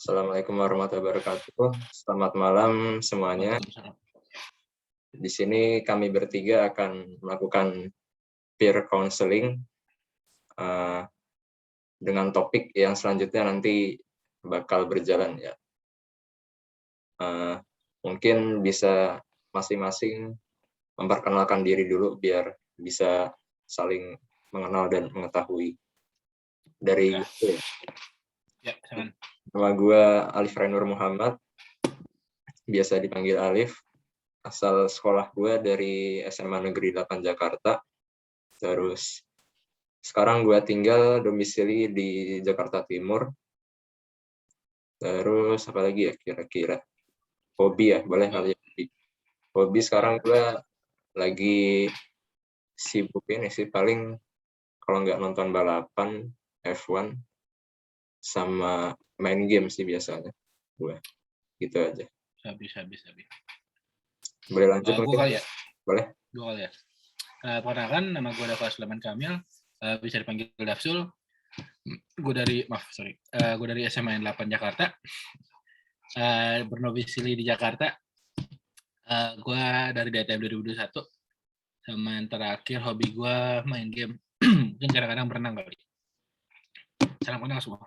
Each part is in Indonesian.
Assalamualaikum warahmatullahi wabarakatuh. Selamat malam semuanya. Waalaikumsalam. Di sini kami bertiga akan melakukan peer counseling dengan topik yang selanjutnya nanti bakal berjalan ya. Mungkin bisa masing-masing memperkenalkan diri dulu biar bisa saling mengenal dan mengetahui. Dari itu Ya, silakan. nama gue Alif Rainur Muhammad, biasa dipanggil Alif. Asal sekolah gue dari SMA Negeri 8 Jakarta. Terus sekarang gue tinggal domisili di Jakarta Timur. Terus apa lagi ya kira-kira? Hobi ya, boleh kali ya. Hobi sekarang gue lagi sibuk ini sih, paling kalau nggak nonton balapan F1 sama main game sih biasanya gue. Gitu aja. Bisa. Boleh lanjut Gue mungkin? kali ya? Boleh. Gue kali ya? Perkenalkan, nama gue Dava Sulaiman Kamil. Bisa dipanggil Dafsul. Gue dari SMA 8 Jakarta. Bernomisili di Jakarta. Gue dari DTM 2021. Sama yang terakhir, hobi gue main game. Mungkin kadang-kadang berenang kali. Salam kenal semua.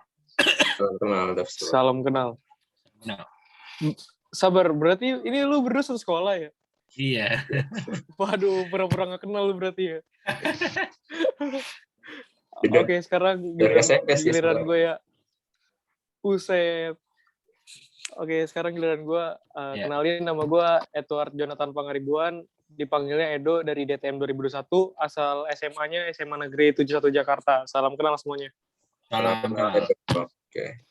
Salam kenal. Kenal. Sabar, berarti ini lu berdua satu sekolah ya? Iya. Waduh, pura-pura gak kenal lu berarti ya? Tidak. Oke, sekarang giliran gue ya. Buset. Oke, sekarang giliran gue. Kenalin, nama gue Edward Jonathan Pangaribuan. Dipanggilnya Edo dari DTM 2021. Asal SMA-nya SMA Negeri 71 Jakarta. Salam kenal semuanya. Salam kenal. Oke.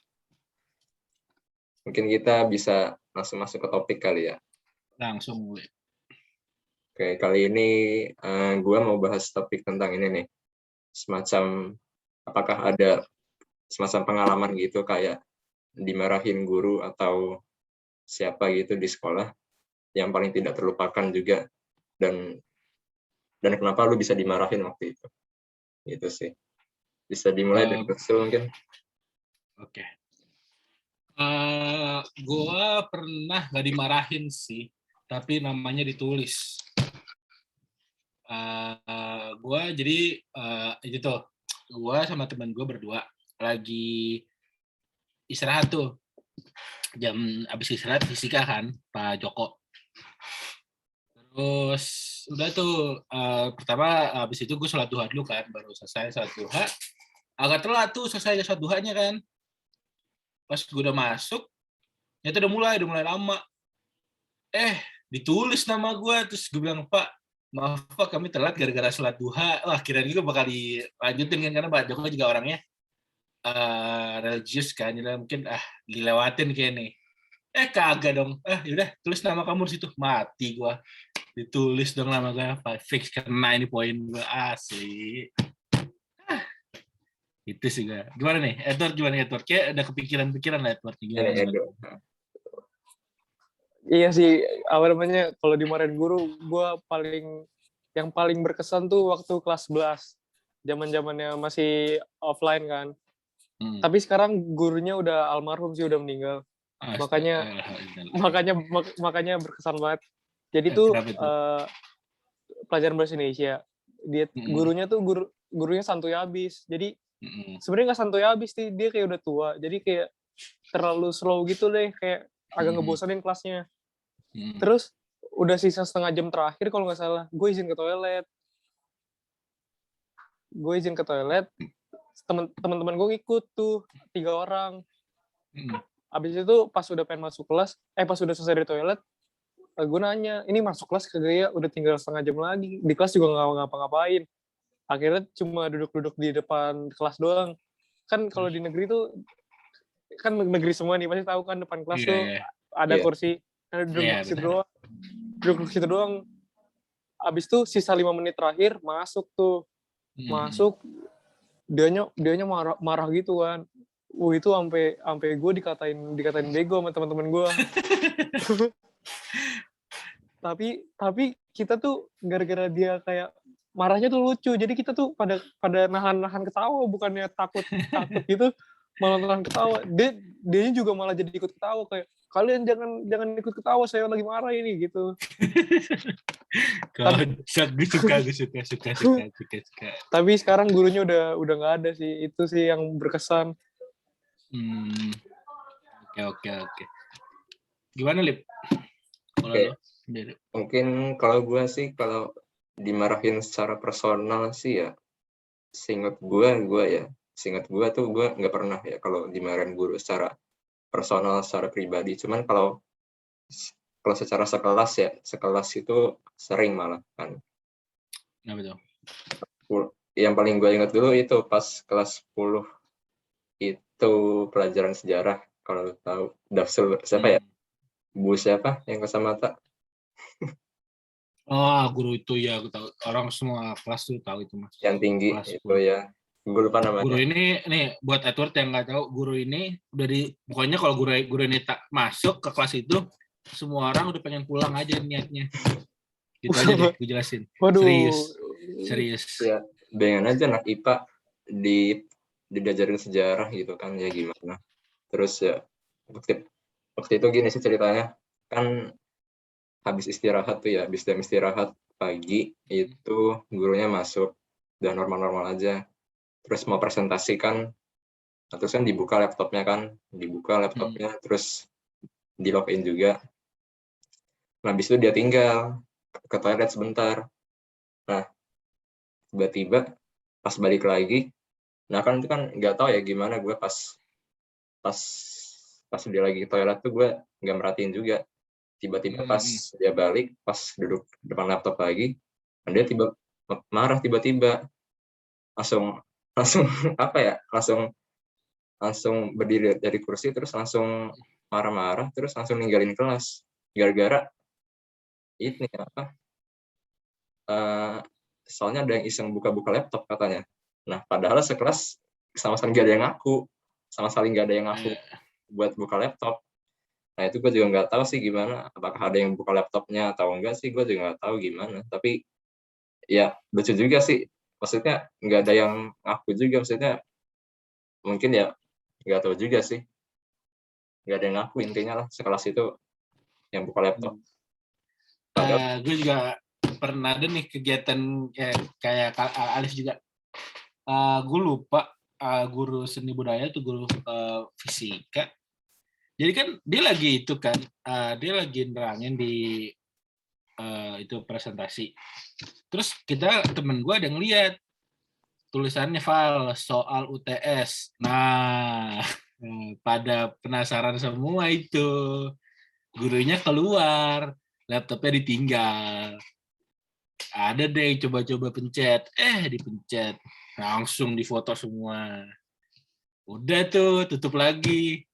Mungkin kita bisa langsung masuk ke topik kali ya. Langsung mulai. Oke, kali ini gue mau bahas topik tentang ini nih. Semacam, apakah ada semacam pengalaman gitu kayak dimarahin guru atau siapa gitu di sekolah yang paling tidak terlupakan juga, dan kenapa lu bisa dimarahin waktu itu. Itu sih. Bisa dimulai dari kecil mungkin. Oke. Gue pernah gak dimarahin sih, tapi namanya ditulis. Gue jadi itu gue sama teman gue berdua lagi istirahat tuh, jam abis istirahat fisika kan, Pak Joko. Terus udah tuh pertama abis itu gue sholat duha dulu kan, baru selesai sholat duha. Agak telat tuh selesai sholat duhanya kan. Pas gue udah masuk, itu udah mulai lama. Ditulis nama gue, terus gue bilang, Pak, maaf Pak, kami telat gara-gara sholat duha. Wah, kirain gue bakal dilanjutin kan, karena Pak Joko juga orangnya religius kan, jadi mungkin dilewatin kayak nih. Kagak dong. Yaudah, tulis nama kamu di situ. Mati gue. Ditulis dong nama gue, fix kena ini poin gue, asli. Itu sih gue. Gimana nih, Edward? Kayak ada kepikiran lah Edward. Iya sih, kalau dimarahin guru, gue yang paling berkesan tuh waktu kelas 11. Zaman-zamannya masih offline kan. Tapi sekarang gurunya udah almarhum sih, udah meninggal. Makanya berkesan banget. Jadi tuh pelajaran bahasa Indonesia. Gurunya santuy abis. Jadi sebenarnya nggak santuy abis sih, dia kayak udah tua. Jadi kayak terlalu slow gitu deh, kayak agak ngebosanin kelasnya. Terus udah sisa setengah jam terakhir kalau nggak salah, gue izin ke toilet. Teman-teman gue ikut tuh 3 orang. Abis itu pas udah pengen masuk kelas, pas udah selesai dari toilet, gue nanya, ini masuk kelas kagak ya? Udah tinggal setengah jam lagi. Di kelas juga nggak ngapa-ngapain. Akhirnya cuma duduk-duduk di depan kelas doang. Kan kalau di negeri tuh, kan negeri semua nih, pasti tahu kan depan kelas tuh ada kursi. Duduk situ doang. Abis itu sisa 5 menit terakhir masuk tuh. Masuk, dianya marah gitu kan. Itu sampai gue dikatain bego sama teman-teman gue. tapi kita tuh gara-gara dia kayak marahnya tuh lucu. Jadi kita tuh pada nahan ketawa, bukannya takut gitu. malah ketawa. Dia juga malah jadi ikut ketawa kayak kalian jangan ikut ketawa, saya lagi marah ini gitu. Gue suka. Tapi sekarang gurunya udah nggak ada sih. Itu sih yang berkesan. Oke. Gimana, Lip? Kalau Oke. lo sendiri? Mungkin kalau gue sih, kalau dimarahin secara personal sih ya, seingat gue tuh gue nggak pernah ya kalau dimarahin guru secara personal, secara pribadi. Cuman kalau secara sekelas itu sering malah kan. Nah, betul. Yang paling gue ingat dulu itu pas kelas 10 itu pelajaran sejarah. Kalau tahu Dafsul siapa ya? Bu siapa yang kacamata? Oh, guru itu ya, aku tahu. Orang semua kelas tuh tahu itu, Mas. Yang tinggi kelas itu 10. Ya. Gue lupa namanya. Guru ini nih buat Edward yang nggak tahu, guru ini udah pokoknya kalau guru ini tak masuk ke kelas itu, semua orang udah pengen pulang aja niatnya. Gitu aja deh, gue jelasin. Waduh. Serius. Ya, bayangin aja anak IPA diajarin sejarah gitu kan, ya gimana. Terus ya waktu itu gini sih ceritanya, kan habis istirahat pagi itu gurunya masuk, udah normal-normal aja. Terus mau presentasikan, terus kan dibuka laptopnya, terus di login juga. Nah, habis itu dia tinggal ke toilet sebentar. Nah, tiba-tiba pas balik lagi, nah kan itu kan nggak tahu ya gimana, gue pas dia lagi ke toilet tuh gue nggak merhatiin juga. Tiba-tiba pas dia balik, pas duduk depan laptop lagi, dia marah tiba-tiba, langsung apa ya, langsung berdiri dari kursi, terus langsung marah-marah, terus langsung ninggalin kelas gara-gara ini apa, soalnya ada yang iseng buka-buka laptop katanya. Nah, padahal sekelas sama sekali nggak ada yang ngaku buat buka laptop. Nah, itu gue juga nggak tahu sih gimana, apakah ada yang buka laptopnya atau enggak sih, gue juga nggak tahu gimana. Tapi ya lucu juga sih, maksudnya nggak ada yang ngaku juga, maksudnya mungkin ya nggak tahu juga sih, nggak ada yang ngaku intinya lah sekelas itu yang buka laptop. Gue juga pernah ada nih kegiatan kayak Alif juga. Gue lupa guru seni budaya tuh, guru fisika. Jadi kan dia lagi itu kan, dia lagi nerangin di itu presentasi. Terus temen gue ada ngeliat tulisannya soal UTS. Nah, pada penasaran semua itu. Gurunya keluar, laptopnya ditinggal. Ada deh coba-coba pencet, dipencet. Langsung difoto semua. Udah tuh, tutup lagi.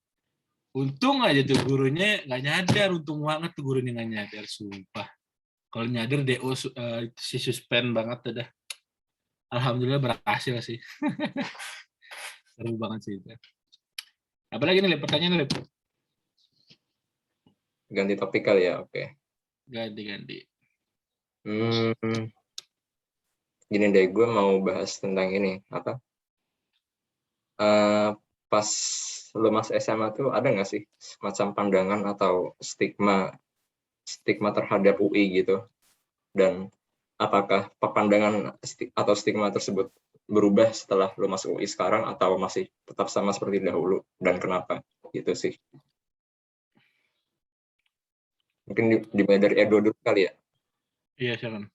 Untung aja tuh gurunya nggak nyadar, untung banget tuh gurunya nggak nyadar, sumpah. Kalau nyadar DO si suspend banget udah. Alhamdulillah berhasil sih. Seru banget sih itu. Apalagi nih, pertanyaan, Lip? Ganti topik kali ya, oke. Ganti. Gini deh, gue mau bahas tentang ini, apa? Pas lu masuk SMA tuh ada nggak sih semacam pandangan atau stigma terhadap UI gitu? Dan apakah pandangan atau stigma tersebut berubah setelah lu masuk UI sekarang atau masih tetap sama seperti dahulu, dan kenapa? Gitu sih. Mungkin dimulai dari Edo dulu kali ya. Iya, silakan.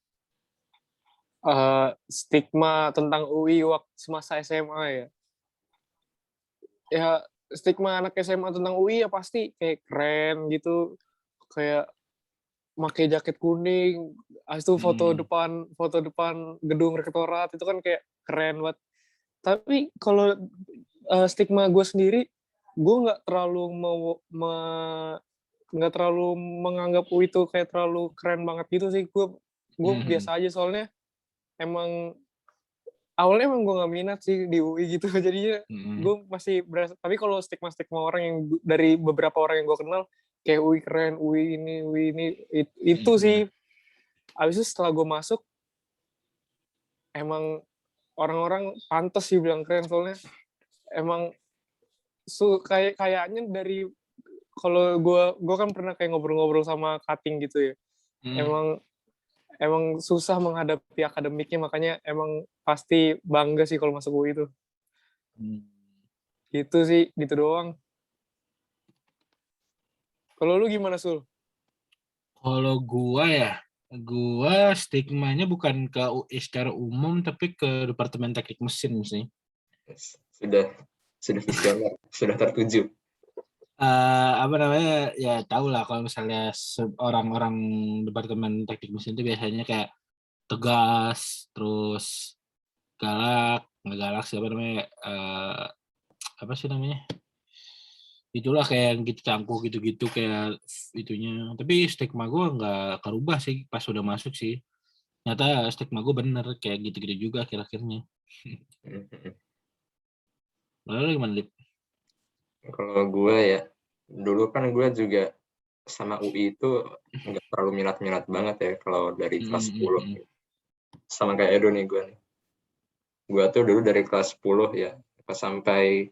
Stigma tentang UI waktu semasa SMA ya. Ya, stigma anak SMA tentang UI ya pasti kayak keren gitu, kayak pakai jaket kuning, habis itu foto depan gedung rektorat, itu kan kayak keren banget. Tapi kalau stigma gue sendiri, gue nggak terlalu menganggap UI itu kayak terlalu keren banget gitu sih. Gue biasa aja, soalnya awalnya emang gue nggak minat sih di UI gitu, jadinya gue masih berasa. Tapi kalau stigma orang yang dari beberapa orang yang gue kenal, kayak UI keren, UI ini itu sih. Abis itu setelah gue masuk, emang orang-orang pantas sih bilang keren, soalnya emang kayaknya dari kalau gue kan pernah kayak ngobrol-ngobrol sama Kating gitu ya. Emang susah menghadapi akademiknya, makanya emang pasti bangga sih kalau masuk UI itu. Gitu sih, gitu doang. Kalau lu gimana, Sul? Kalau gua stigmanya bukan ke UI secara umum, tapi ke Departemen Teknik Mesin sih. Sudah visioner, sudah tertuju. Apa namanya, ya tau lah kalau misalnya orang-orang Departemen Teknik Mesin itu biasanya kayak tegas, terus nggak galak sih, apa namanya, apa sih namanya, itulah kayak yang gitu cangkuh gitu-gitu kayak itunya. Tapi stigma gue nggak kerubah sih pas udah masuk sih. Ternyata stigma gue bener kayak gitu-gitu juga akhir-akhirnya. Lalu gimana, Lip? Kalau gue ya, dulu kan gue juga sama UI itu nggak terlalu minat-minat banget ya kalau dari kelas 10. Sama kayak Edo nih gue. Gue tuh dulu dari kelas 10 ya, sampai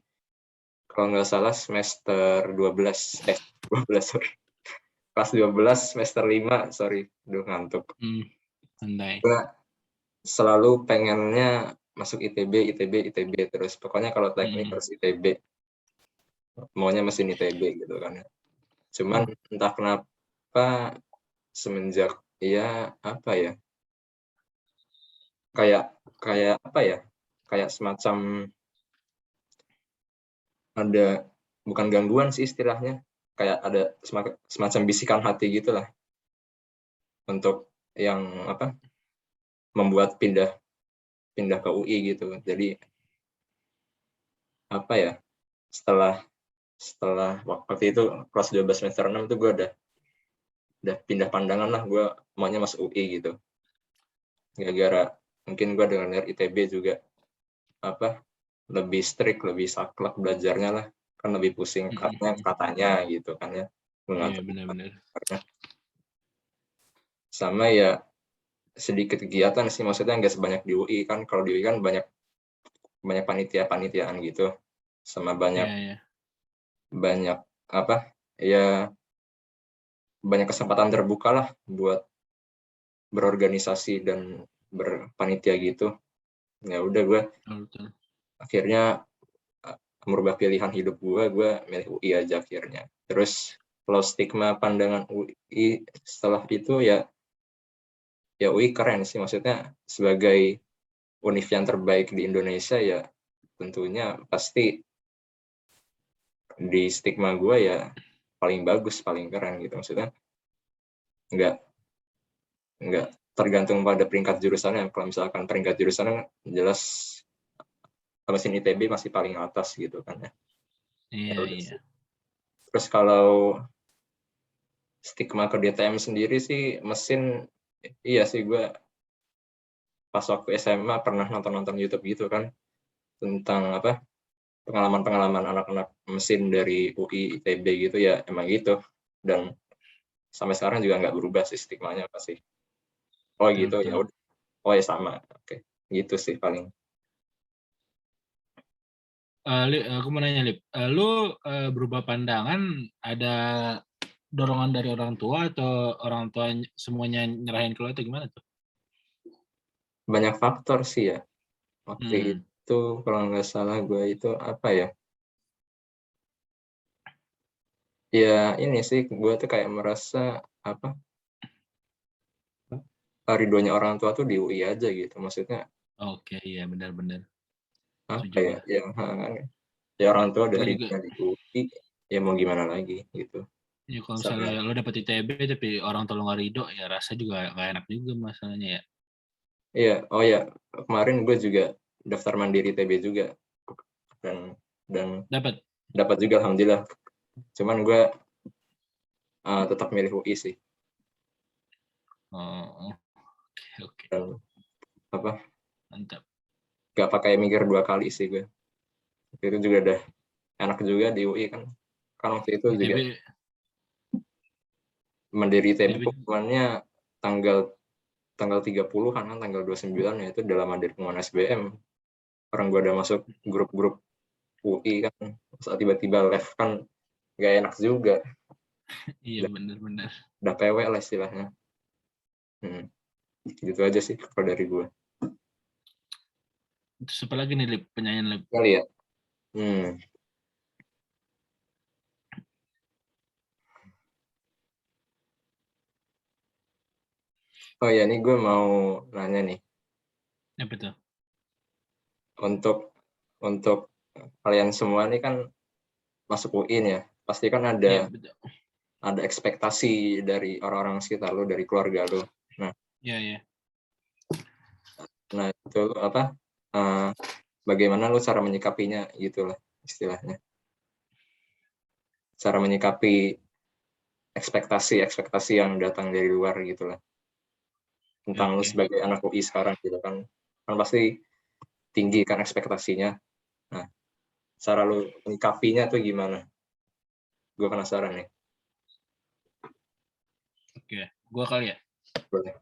kalau nggak salah semester 12, sorry. Kelas 12 semester 5, sorry, udah ngantuk. Andai. Gue selalu pengennya masuk ITB terus. Pokoknya kalau teknik harus ITB. Maunya mesin ITB gitu kan. Cuman entah kenapa semenjak kayak semacam ada, bukan gangguan sih istilahnya, kayak ada semacam bisikan hati gitulah untuk yang membuat pindah ke UI gitu. Jadi setelah waktu itu kelas 12 semester 6 tuh gue udah pindah pandangan lah, gue maunya masuk UI gitu. Gara-gara mungkin gue dengar ITB juga lebih strict, lebih saklek belajarnya lah, kan lebih pusing katanya gitu kan ya. Iya, benar-benar. Sama ya sedikit kegiatan sih, maksudnya nggak sebanyak di UI kan. Kalau di UI kan banyak panitiaan gitu, sama banyak banyak kesempatan terbuka lah buat berorganisasi dan berpanitia gitu. Ya udah gue akhirnya merubah pilihan hidup gue milih UI aja akhirnya. Terus kalau stigma pandangan UI setelah itu ya UI keren sih, maksudnya sebagai univ yang terbaik di Indonesia ya tentunya pasti di stigma gue ya paling bagus, paling keren gitu. Maksudnya nggak tergantung pada peringkat jurusannya. Kalau misalkan peringkat jurusannya jelas mesin ITB masih paling atas gitu kan ya. Iya. Terus kalau stigma ke DTM sendiri sih mesin, iya sih gue pas waktu SMA pernah nonton YouTube gitu kan tentang pengalaman anak-anak mesin dari UI ITB gitu ya, emang gitu. Dan sampai sekarang juga nggak berubah sih stigmanya pasti. Oh gitu, ya udah. Oh ya sama. Oke. Gitu sih paling. Aku mau nanya, Lip. Lu berubah pandangan ada dorongan dari orang tua atau orang tua semuanya nyerahin ke lu atau gimana tuh? Banyak faktor sih ya. Waktu itu kalau nggak salah gue itu ya ini sih, gue tuh kayak merasa ridhonya orang tua tuh di UI aja gitu. Maksudnya Oke, iya benar-benar. Ya orang tua dari di UI, ya mau gimana lagi gitu. Ya kalau misalnya lo dapet ITB tapi orang tua lo nggak ridho, ya rasa juga nggak enak juga masalahnya ya. Iya, oh ya, kemarin gue juga daftar mandiri ITB juga dan dapat juga alhamdulillah. Cuman gue tetap milih UI sih. Oke. Mantap. Gak pakai mikir 2 kali sih gue. Itu juga udah enak juga di UI kan. Kan waktu itu juga mandiri ITB pengumumannya tanggal 30 kan, tanggal 29 ya, itu dalam mandiri pengumuman SBM. Orang gue udah masuk grup-grup UI kan, saat tiba-tiba left kan nggak enak juga. Iya benar-benar. Udah PW lah istilahnya. Gitu aja sih kalau dari gue. Terus apa lagi nih, Lip? Penyanyian Lip? Kali ya. Oh ya, ini gue mau nanya nih. Apa tuh? Untuk kalian semua nih kan masuk UIN ya, pasti kan Iya, betul. ada ekspektasi dari orang-orang sekitar lo, dari keluarga lo. Iya. Nah itu apa? Bagaimana lo cara menyikapinya gitulah istilahnya. Cara menyikapi ekspektasi yang datang dari luar gitulah. Tentang lo sebagai anak UI sekarang gitu kan pasti tinggi kan ekspektasinya. Nah, cara lo menyikapinya tuh gimana? Gue penasaran nih. Oke, gue kali ya. Boleh.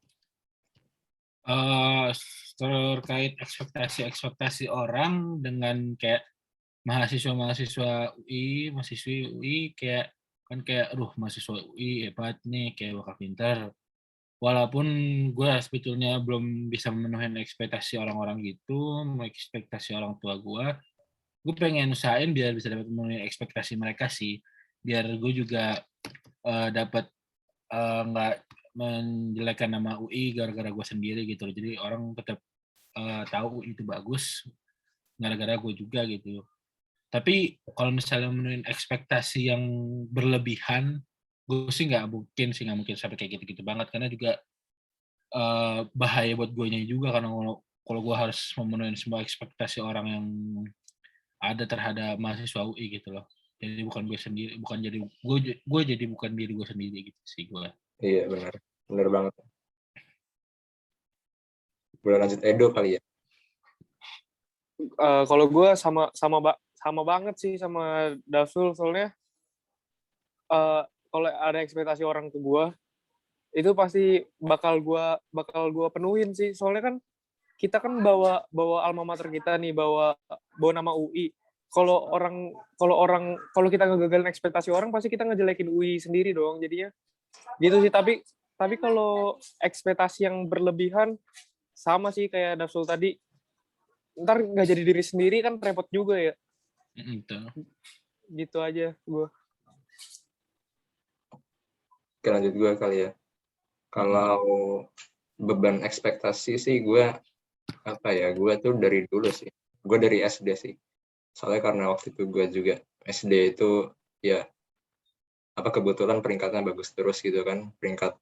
Terkait ekspektasi orang dengan kayak mahasiswa UI, mahasiswi UI kayak mahasiswa UI hebat nih, kayak bakal pintar. Walaupun gue sebetulnya belum bisa memenuhi ekspektasi orang-orang gitu, ekspektasi orang tua gue pengen usahain biar bisa dapat memenuhi ekspektasi mereka sih, biar gue juga dapat nggak menjelekkan nama UI gara-gara gue sendiri gitu. Jadi orang tetap tahu itu bagus gara-gara gue juga gitu. Tapi kalau misalnya memenuhi ekspektasi yang berlebihan, gue sih nggak mungkin sampai kayak gitu-gitu banget, karena juga bahaya buat gue nya juga, karena kalau gue harus memenuhi semua ekspektasi orang yang ada terhadap mahasiswa UI gitu loh. Jadi bukan gue sendiri, bukan jadi gue jadi bukan diri gue sendiri gitu sih gue. Iya benar banget. Boleh lanjut Edo kali ya. Kalau gue sama banget sih sama Dafsul, soalnya kalau ada ekspektasi orang ke gue itu pasti bakal gue penuhin sih, soalnya kan kita kan bawa alma mater kita nih, bawa nama UI. Kalau kita ngegagalin ekspektasi orang, pasti kita ngejelekin UI sendiri dong jadinya gitu sih. Tapi kalau ekspektasi yang berlebihan, sama sih kayak Dafsul tadi, ntar nggak jadi diri sendiri kan repot juga ya. Gitu aja gue. Oke, lanjut gue kali ya. Kalau beban ekspektasi sih gue tuh dari dulu sih. Gue dari SD sih. Soalnya karena waktu itu gue juga SD itu ya kebetulan peringkatnya bagus terus gitu kan. Peringkat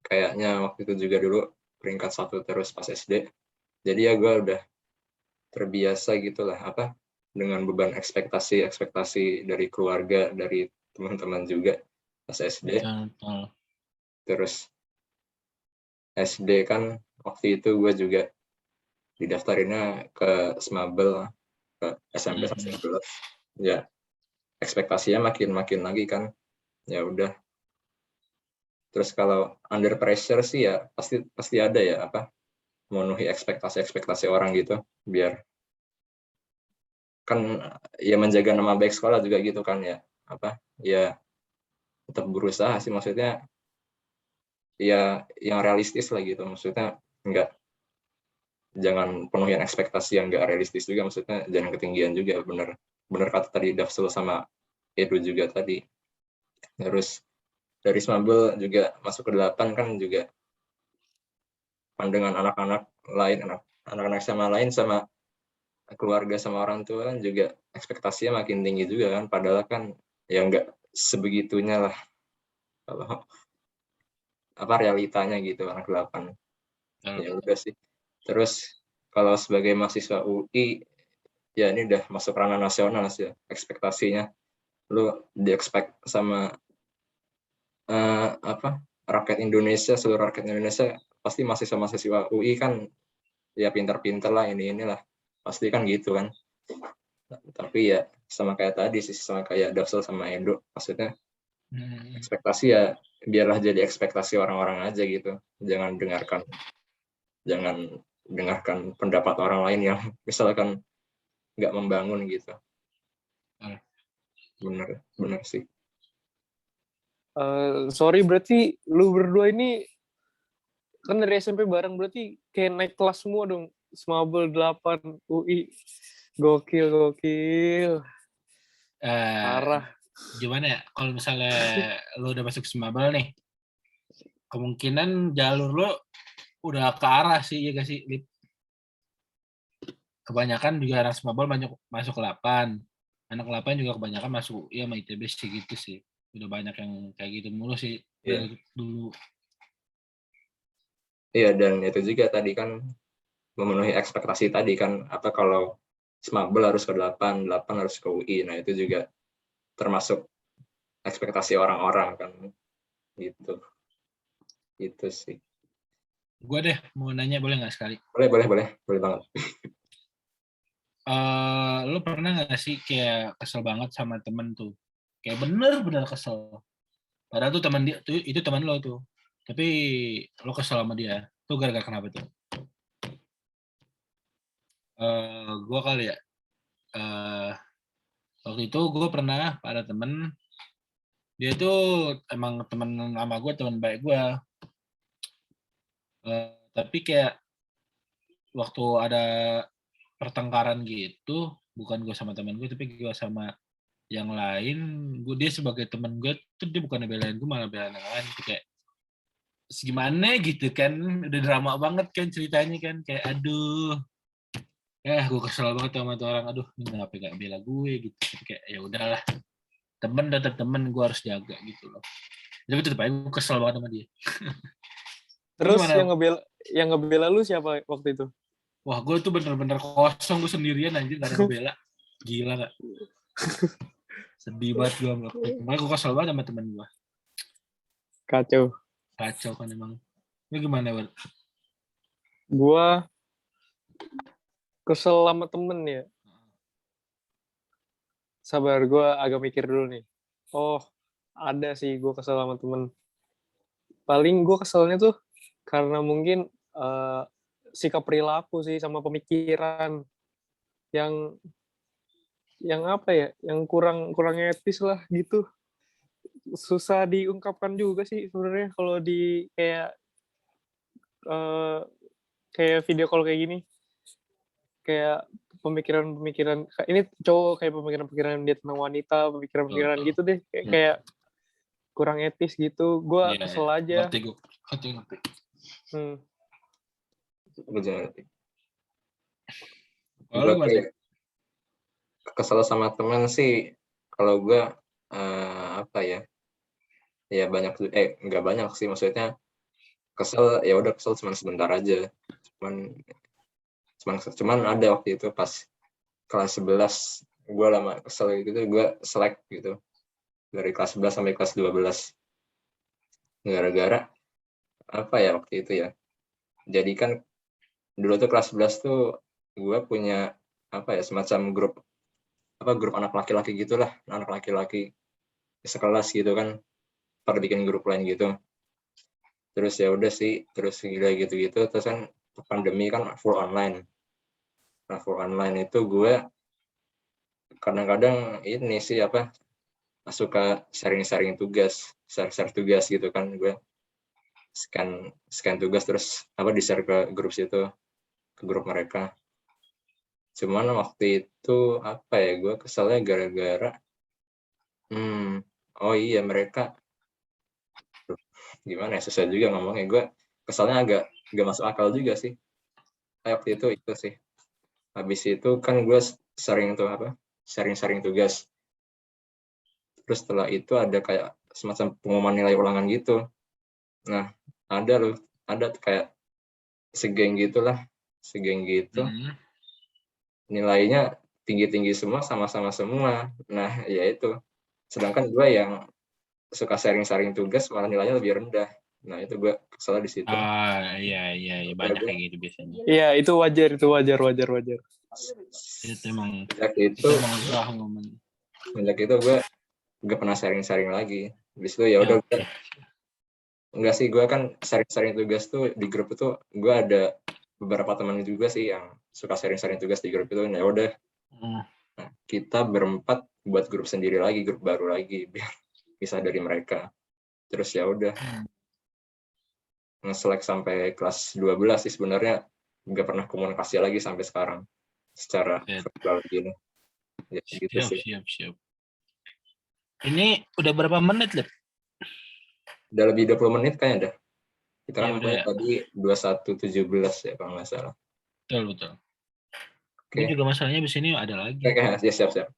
kayaknya waktu itu juga dulu peringkat 1 terus pas SD. Jadi ya gue udah terbiasa gitulah dengan beban ekspektasi dari keluarga, dari teman-teman juga pas SD. Terus SD kan waktu itu gue juga didaftarinnya ke Smabel, ke SMP 11. Ya ekspektasinya makin lagi kan. Ya udah. Terus kalau under pressure sih ya pasti ada ya memenuhi ekspektasi orang gitu, biar kan ya menjaga nama baik sekolah juga gitu kan ya. Ya tetap berusaha sih, maksudnya ya yang realistis lah gitu, maksudnya jangan penuhin ekspektasi yang nggak realistis juga, maksudnya jangan ketinggian juga. Bener kata tadi Dafsul sama Edu juga tadi. Terus dari Smabel juga masuk ke 8 kan juga pandangan anak-anak lain, anak-anak sama lain, sama keluarga sama orang tua kan juga ekspektasinya makin tinggi juga kan, padahal kan ya nggak sebegitunya lah kalau realitanya gitu anak 8. Ya udah sih. Terus kalau sebagai mahasiswa UI ya ini udah masuk ranah nasional sih ya, ekspektasinya lu di-expect sama rakyat Indonesia, seluruh rakyat Indonesia pasti mahasiswa UI kan ya pintar-pintar lah, inilah pasti kan gitu kan. Tapi ya sama kayak tadi sih, sama kayak Dafsul sama Edo, maksudnya ekspektasi ya biarlah jadi ekspektasi orang-orang aja gitu, jangan dengarkan pendapat orang lain yang misalkan nggak membangun gitu. bener sih. Sorry, berarti lu berdua ini kan dari SMP bareng, berarti kayak naik kelas semua dong. Smabel 8 UI. Gokil. Parah. Gimana ya, kalau misalnya lo udah masuk Smabel nih, kemungkinan jalur lo udah ke arah sih, ya gak sih, Lip? Kebanyakan juga anak Smabel masuk ke 8. Anak 8 juga kebanyakan masuk UI sama ITB sih gitu sih. Udah banyak yang kayak gitu mulu sih dari dulu. Iya, dan itu juga tadi kan memenuhi ekspektasi tadi kan, apa kalau Smabel harus ke 8 harus ke UI. Nah, itu juga termasuk ekspektasi orang-orang kan gitu. Itu sih. Gue deh mau nanya, boleh nggak sekali? Boleh banget. Lo pernah nggak sih kayak kesel banget sama temen tuh? Kayak bener-bener kesel. Padahal tuh teman dia tuh itu teman lo tuh. Tapi lo kesel sama dia. Tuh gara-gara kenapa tuh? Gue kali ya. Waktu itu gue pernah ada temen. Dia tuh emang temen lama gue, teman baik gue. Tapi kayak waktu ada pertengkaran gitu, bukan gue sama teman gue, tapi gue sama yang lain, dia sebagai teman gue tuh dia bukan belain gue, malah belain yang lain. Kayak gimana gitu kan, udah drama banget kan ceritanya kan, kayak aduh, gue kesel banget sama tuh orang, aduh ini kenapa gak bela gue gitu. Tapi kayak ya udahlah, temen tetap temen, gue harus jaga gitu loh. Tapi tetap aja gue kesel banget sama dia. Terus yang ngebela lu siapa waktu itu? Wah, gue tuh bener-bener kosong, gue sendirian anjir, gak ada ngebela. Gila gak? Sedih banget gue. Makanya gue kesel banget sama temen gue. Kacau Kan emang. Lu gimana, Wan? Gue kesel sama temen ya. Sabar, gue agak mikir dulu nih. Oh, ada sih gue kesel sama temen. Paling gue keselnya tuh karena mungkin sikap perilaku sih sama pemikiran yang apa ya, yang kurang etis lah gitu. Susah diungkapkan juga sih sebenarnya kalau di kayak video call kayak gini. Kayak pemikiran ini cowok, kayak pemikiran dia tentang wanita, pemikiran gitu deh, kayak kurang etis gitu. Gue kesel aja. Ngerti. Gue kesel sama teman sih, kalau gue apa ya banyak, nggak banyak sih, maksudnya kesel ya udah, kesel cuma sebentar aja, cuman ada waktu itu pas kelas 11 gue lama kesel gitu, gue selek gitu dari kelas 11 sampai kelas 12 gara-gara apa ya waktu itu ya. Jadi kan dulu tuh kelas 11 tuh gue punya apa ya, semacam grup anak laki-laki gitulah, anak laki-laki sekelas gitu kan, pada bikin grup lain gitu. Terus ya udah sih, terus gila gitu-gitu, terus kan pandemi kan full online. Nah, full online itu gue kadang-kadang ini sih suka sharing tugas, share tugas gitu kan, gue scan tugas terus di-share ke grup situ, ke grup mereka. Cuman waktu itu gue keselnya gara-gara oh iya, mereka gimana ya, susah juga ngomongnya, gue keselnya agak gak masuk akal juga sih. Waktu itu sih, habis itu kan gue sharing tugas, terus setelah itu ada kayak semacam pengumuman nilai ulangan gitu. Nah, ada kayak segeng gitu, nilainya tinggi-tinggi semua, sama-sama semua. Nah, ya itu, sedangkan gue yang suka sharing tugas malah nilainya lebih rendah. Nah, itu gue kesel di situ. Iya, banyak kayak gitu biasanya. Iya, itu wajar. Itu emang sejak itu gue gak pernah sharing lagi. Habis itu ya udah, enggak sih, gue kan sharing tugas tuh di grup itu, gue ada beberapa teman juga sih yang suka sharing tugas di grup itu. Ya udah, nah, kita berempat buat grup sendiri lagi, grup baru lagi biar pisah dari mereka. Terus ya udah nge-select sampai kelas 12 sih sebenarnya, nggak pernah komunikasi lagi sampai sekarang secara verbal gini. Ya, gitu sih. Siap. Ini udah berapa menit, Lep? Udah lebih 20 menit kayaknya dah. Kita kan mulai ya. tadi 21.17 ya kalau nggak salah. Betul. Oke. Ini juga masalahnya di sini ada lagi. Oke, ya, siap.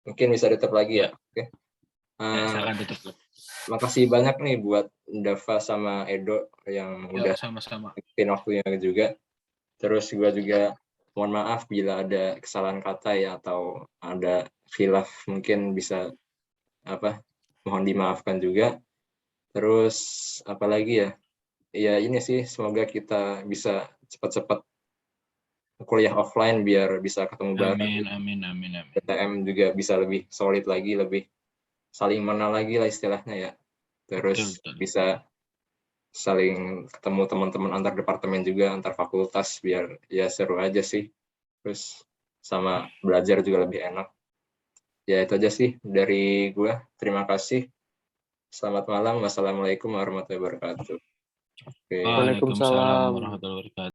Mungkin bisa ditutup lagi ya. Oke. Silakan tutup. Makasih banyak nih buat Dava sama Edo yang udah sama-sama ngikutin waktunya juga. Terus gue juga mohon maaf bila ada kesalahan kata ya atau ada khilaf, mungkin bisa mohon dimaafkan juga. Terus apalagi ya? Ya ini sih, semoga kita bisa cepat-cepat kuliah offline biar bisa ketemu bareng. Amin. PTM juga bisa lebih solid lagi, lebih saling mengenal lagi lah istilahnya ya. Terus betul. bisa saling ketemu teman-teman antar departemen juga, antar fakultas, biar ya seru aja sih. Terus sama belajar juga lebih enak. Ya itu aja sih dari gue. Terima kasih. Selamat malam. Wassalamualaikum warahmatullahi wabarakatuh. Waalaikumsalam warahmatullahi wabarakatuh.